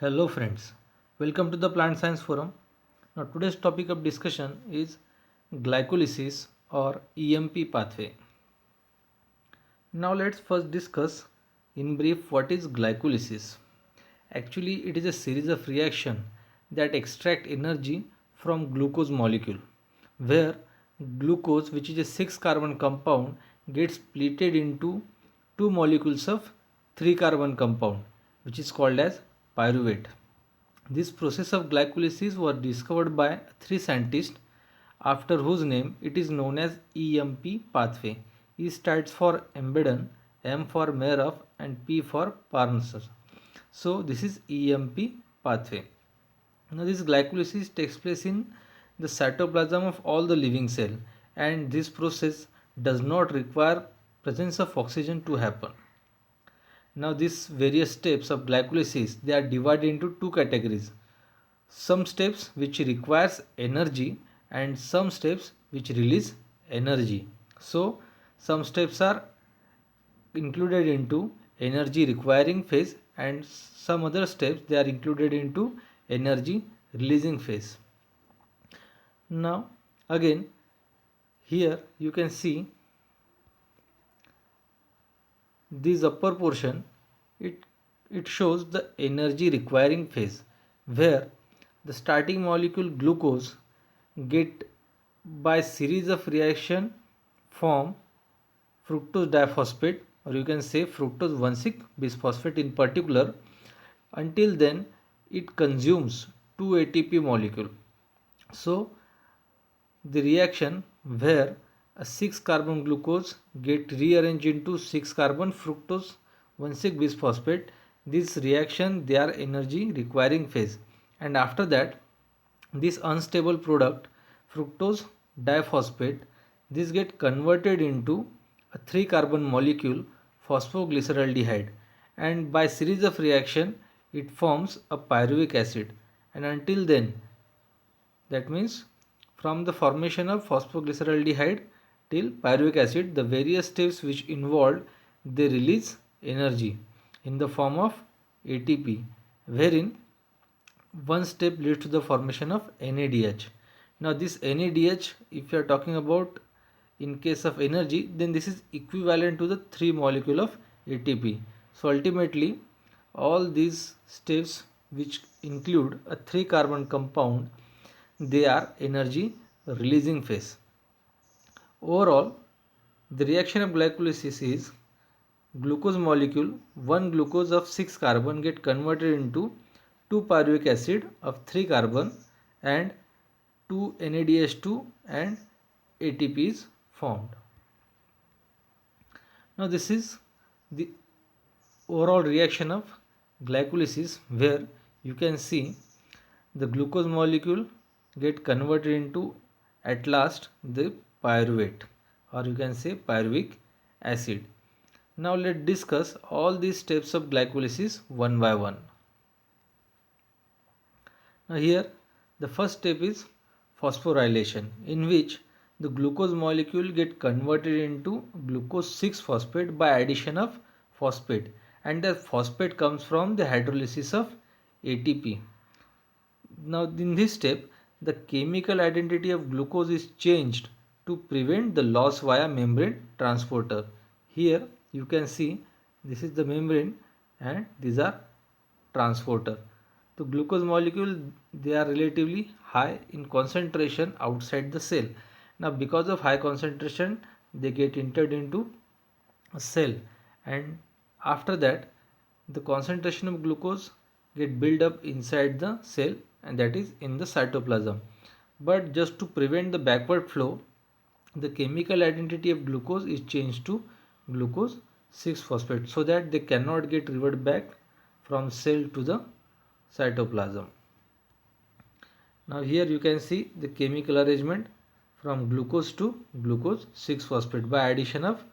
Hello friends, welcome to the Plant Science Forum. Now today's topic of discussion is glycolysis or EMP pathway. Now let's first discuss in brief what is glycolysis. Actually it is a series of reaction that extract energy from glucose molecule where glucose, which is a 6 carbon compound, gets splitted into two molecules of 3 carbon compound, which is called as pyruvate. This process of glycolysis was discovered by three scientists after whose name it is known as EMP pathway. E stands for Embedon, M for Merov, and P for Parnasser. So this is EMP pathway. Now this glycolysis takes place in the cytoplasm of all the living cell, and this process does not require presence of oxygen to happen. Now these various steps of glycolysis, they are divided into two categories. Some steps which requires energy and some steps which release energy. So some steps are included into energy requiring phase and some other steps they are included into energy releasing phase. Now again here you can see this upper portion, it shows the energy requiring phase where the starting molecule glucose get by series of reaction form fructose diphosphate, or you can say fructose 1,6 bisphosphate in particular. Until then it consumes 2 ATP molecule. So the reaction where a 6 carbon glucose get rearranged into 6 carbon fructose 1,6 bisphosphate. This reaction they are energy requiring phase, and after that this unstable product fructose diphosphate, this get converted into a 3 carbon molecule phosphoglyceraldehyde, and by series of reaction it forms a pyruvic acid. And until then, that means from the formation of phosphoglyceraldehyde till pyruvic acid, the various steps which involved, they release energy in the form of ATP, wherein one step leads to the formation of NADH. Now this NADH, if you are talking about in case of energy, then this is equivalent to the 3 molecule of ATP. So ultimately all these steps which include a 3 carbon compound, they are energy releasing phase. Overall, the reaction of glycolysis is glucose molecule, one glucose of 6 carbon get converted into 2 pyruvic acid of 3 carbon and 2 NADH2 and ATP is formed. Now this is the overall reaction of glycolysis where you can see the glucose molecule get converted into at last the pyruvate, or you can say pyruvic acid. Now let's discuss all these steps of glycolysis one by one. Now here the first step is phosphorylation, in which the glucose molecule get converted into glucose 6 phosphate by addition of phosphate, and the phosphate comes from the hydrolysis of ATP. Now in this step the chemical identity of glucose is changed to prevent the loss via membrane transporter. Here you can see this is the membrane and these are transporter. The glucose molecule, they are relatively high in concentration outside the cell. Now because of high concentration they get entered into a cell, and after that the concentration of glucose get built up inside the cell, and that is in the cytoplasm. But just to prevent the backward flow, the chemical identity of glucose is changed to glucose 6 phosphate so that they cannot get reverted back from cell to the cytoplasm. Now here you can see the chemical arrangement from glucose to glucose 6 phosphate by addition of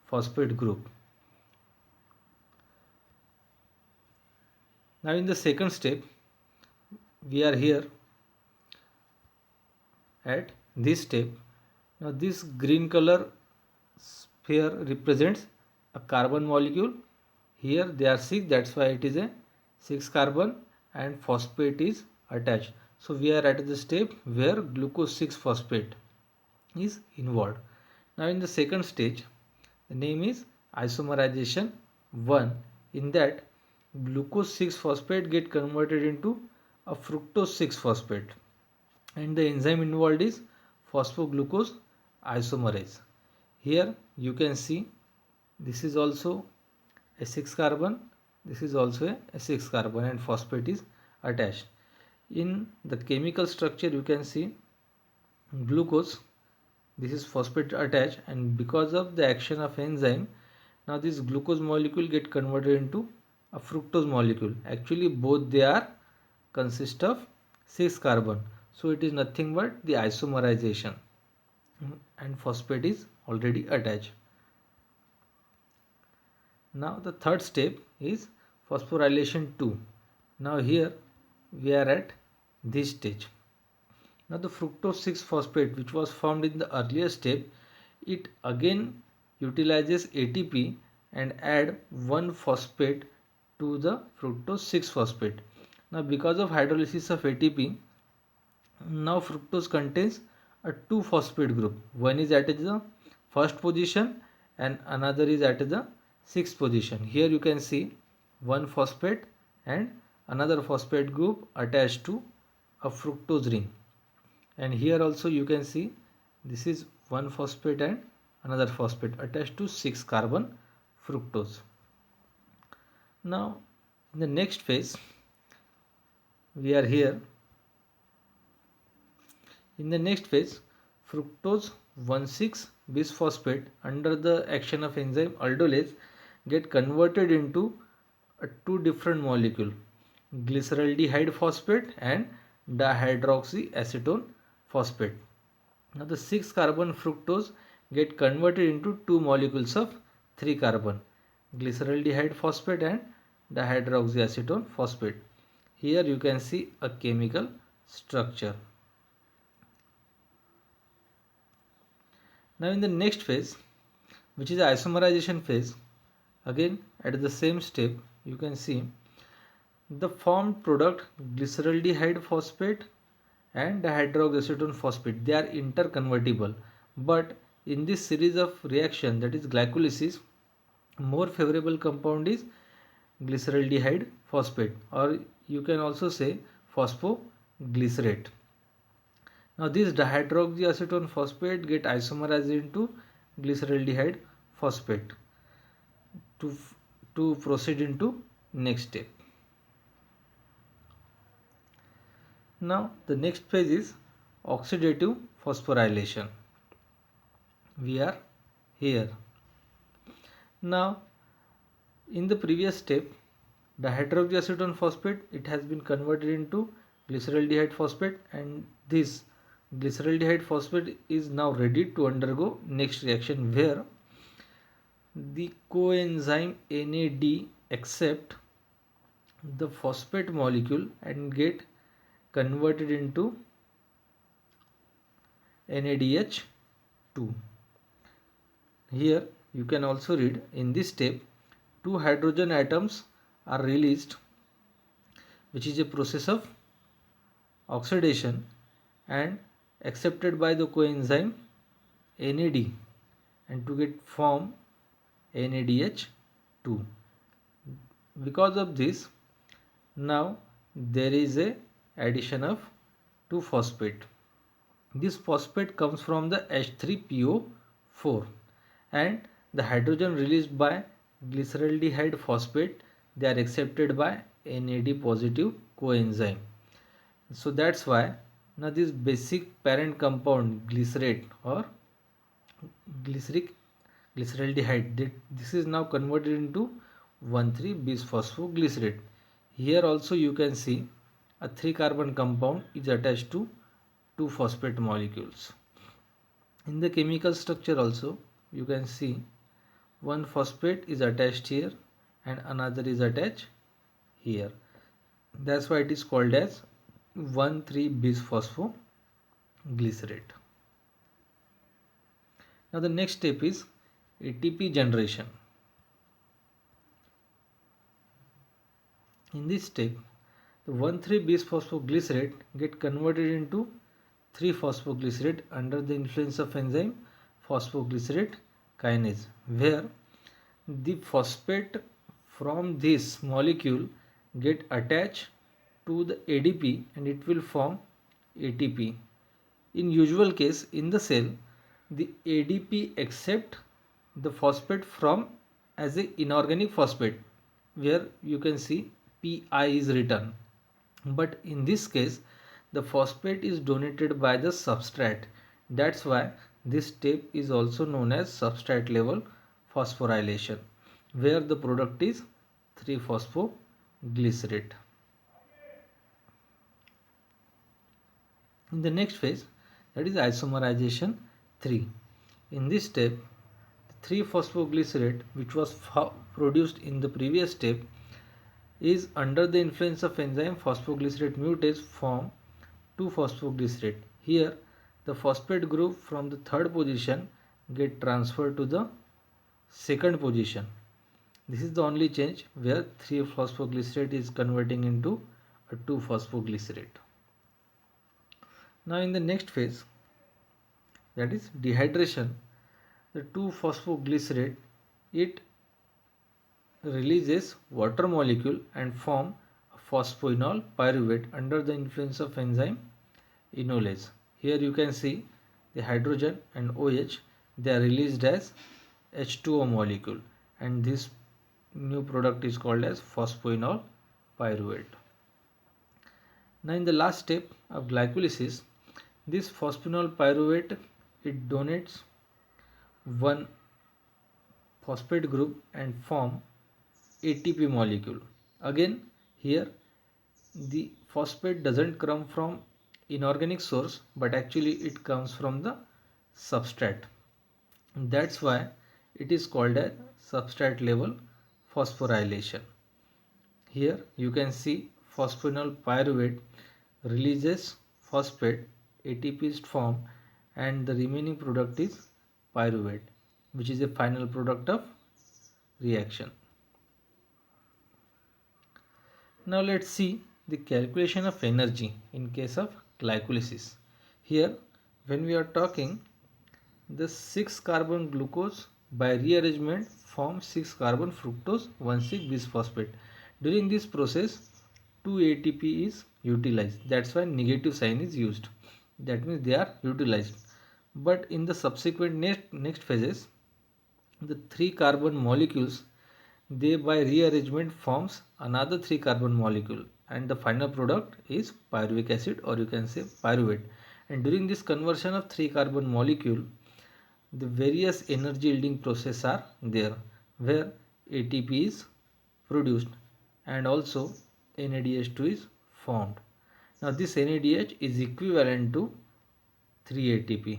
phosphate group. Now in the second step we are here at this step. Now this green color sphere represents a carbon molecule. Here they are 6, that's why it is a 6 carbon, and phosphate is attached. So we are at the step where glucose 6 phosphate is involved. Now in the second stage, the name is isomerization 1. In that, glucose 6 phosphate get converted into a fructose 6 phosphate, and the enzyme involved is phosphoglucose isomerase. Here you can see this is also a 6 carbon, this is also a 6 carbon, and phosphate is attached. In the chemical structure you can see glucose, this is phosphate attached, and because of the action of enzyme, now this glucose molecule get converted into a fructose molecule. Actually both they are consist of 6 carbon, so it is nothing but the isomerization, and phosphate is already attached. Now the third step is phosphorylation 2. Now here we are at this stage. Now the fructose 6 phosphate which was formed in the earlier step, it again utilizes ATP and add 1 phosphate to the fructose 6 phosphate. Now because of hydrolysis of ATP, now fructose contains a 2 phosphate group. One is at the first position and another is at the sixth position. Here you can see 1 phosphate and another phosphate group attached to a fructose ring. And here also you can see this is 1 phosphate and another phosphate attached to 6 carbon fructose. Now in the next phase we are here. In the next phase, fructose 1,6 bisphosphate under the action of enzyme aldolase get converted into two different molecule, glyceraldehyde phosphate and dihydroxyacetone phosphate. Now the 6 carbon fructose get converted into two molecules of 3 carbon, glyceraldehyde phosphate and dihydroxyacetone phosphate. Here you can see a chemical structure. Now in the next phase, which is the isomerization phase, again at the same step you can see the formed product glyceraldehyde phosphate and dihydroxyacetone phosphate, they are interconvertible, but in this series of reaction, that is glycolysis, more favorable compound is glyceraldehyde phosphate, or you can also say phosphoglycerate. Now this dihydroxyacetone phosphate get isomerized into glyceraldehyde phosphate to proceed into next step. Now the next phase is oxidative phosphorylation. We are here. Now in the previous step, dihydroxyacetone phosphate, it has been converted into glyceraldehyde phosphate, and this glyceraldehyde phosphate is now ready to undergo next reaction where the coenzyme NAD accept the phosphate molecule and get converted into NADH2. Here you can also read in this step 2 hydrogen atoms are released, which is a process of oxidation and accepted by the coenzyme NAD and to get form NADH2. Because of this, now there is a addition of 2 phosphate. This phosphate comes from the H3PO4, and the hydrogen released by glyceraldehyde phosphate, they are accepted by NAD positive coenzyme. So that's why now this basic parent compound glycerate or glyceraldehyde, this is now converted into 1,3-bisphosphoglycerate. Here also you can see a 3 carbon compound is attached to 2 phosphate molecules. In the chemical structure also you can see one phosphate is attached here and another is attached here. That's why it is called as 1,3-bisphosphoglycerate. Now the next step is ATP generation. In this step, the 1,3-bisphosphoglycerate get converted into 3-phosphoglycerate under the influence of enzyme phosphoglycerate kinase, where the phosphate from this molecule get attached to the ADP and it will form ATP. In usual case in the cell, the ADP accept the phosphate from as a inorganic phosphate, where you can see Pi is written. But in this case, the phosphate is donated by the substrate. That's why this step is also known as substrate level phosphorylation, where the product is 3-phosphoglycerate. In the next phase, that is isomerization 3. In this step, 3-phosphoglycerate, which was produced in the previous step, is under the influence of enzyme phosphoglycerate mutase form 2-phosphoglycerate. Here, the phosphate group from the third position get transferred to the second position. This is the only change, where 3-phosphoglycerate is converting into a 2-phosphoglycerate. Now in the next phase, that is dehydration, the 2-phosphoglycerate, it releases water molecule and form a phosphoenol pyruvate under the influence of enzyme enolase. Here you can see the hydrogen and OH, they are released as H2O molecule, and this new product is called as phosphoenol pyruvate. Now in the last step of glycolysis, this phosphoenol pyruvate, it donates one phosphate group and form ATP molecule. Again, here the phosphate doesn't come from inorganic source, but actually it comes from the substrate. That's why it is called as substrate level phosphorylation. Here you can see phosphoenol pyruvate releases phosphate, ATP is formed, and the remaining product is pyruvate, which is a final product of reaction. Now let's see the calculation of energy in case of glycolysis. Here, when we are talking, the 6-carbon glucose by rearrangement forms 6-carbon fructose 1,6-bisphosphate. During this process, 2 ATP is utilized. That's why negative sign is used. That means they are utilized. But in the subsequent next phases, the 3-carbon molecules, they by rearrangement forms another 3-carbon molecule, and the final product is pyruvic acid, or you can say pyruvate. And during this conversion of 3-carbon molecule, the various energy yielding processes are there, where ATP is produced and also NADH2 is formed. Now this NADH is equivalent to 3 ATP.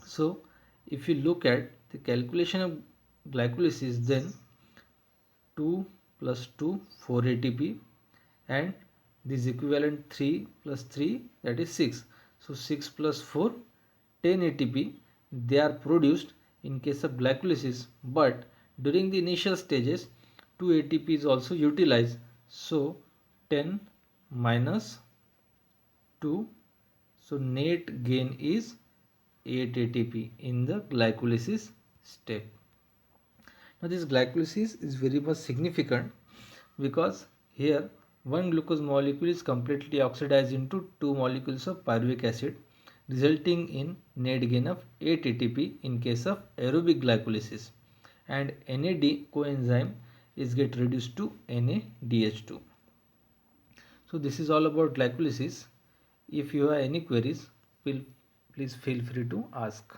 So if you look at the calculation of glycolysis, then 2 plus 2, 4 ATP, and this equivalent 3 plus 3, that is 6. So 6 plus 4, 10 ATP, they are produced in case of glycolysis, but during the initial stages 2 ATP is also utilized. So 10 minus 2, so net gain is 8 ATP in the glycolysis step. Now this glycolysis is very much significant because here one glucose molecule is completely oxidized into 2 molecules of pyruvic acid, resulting in net gain of 8 ATP in case of aerobic glycolysis, and NAD coenzyme is get reduced to NADH2. So this is all about glycolysis. If you have any queries, please feel free to ask.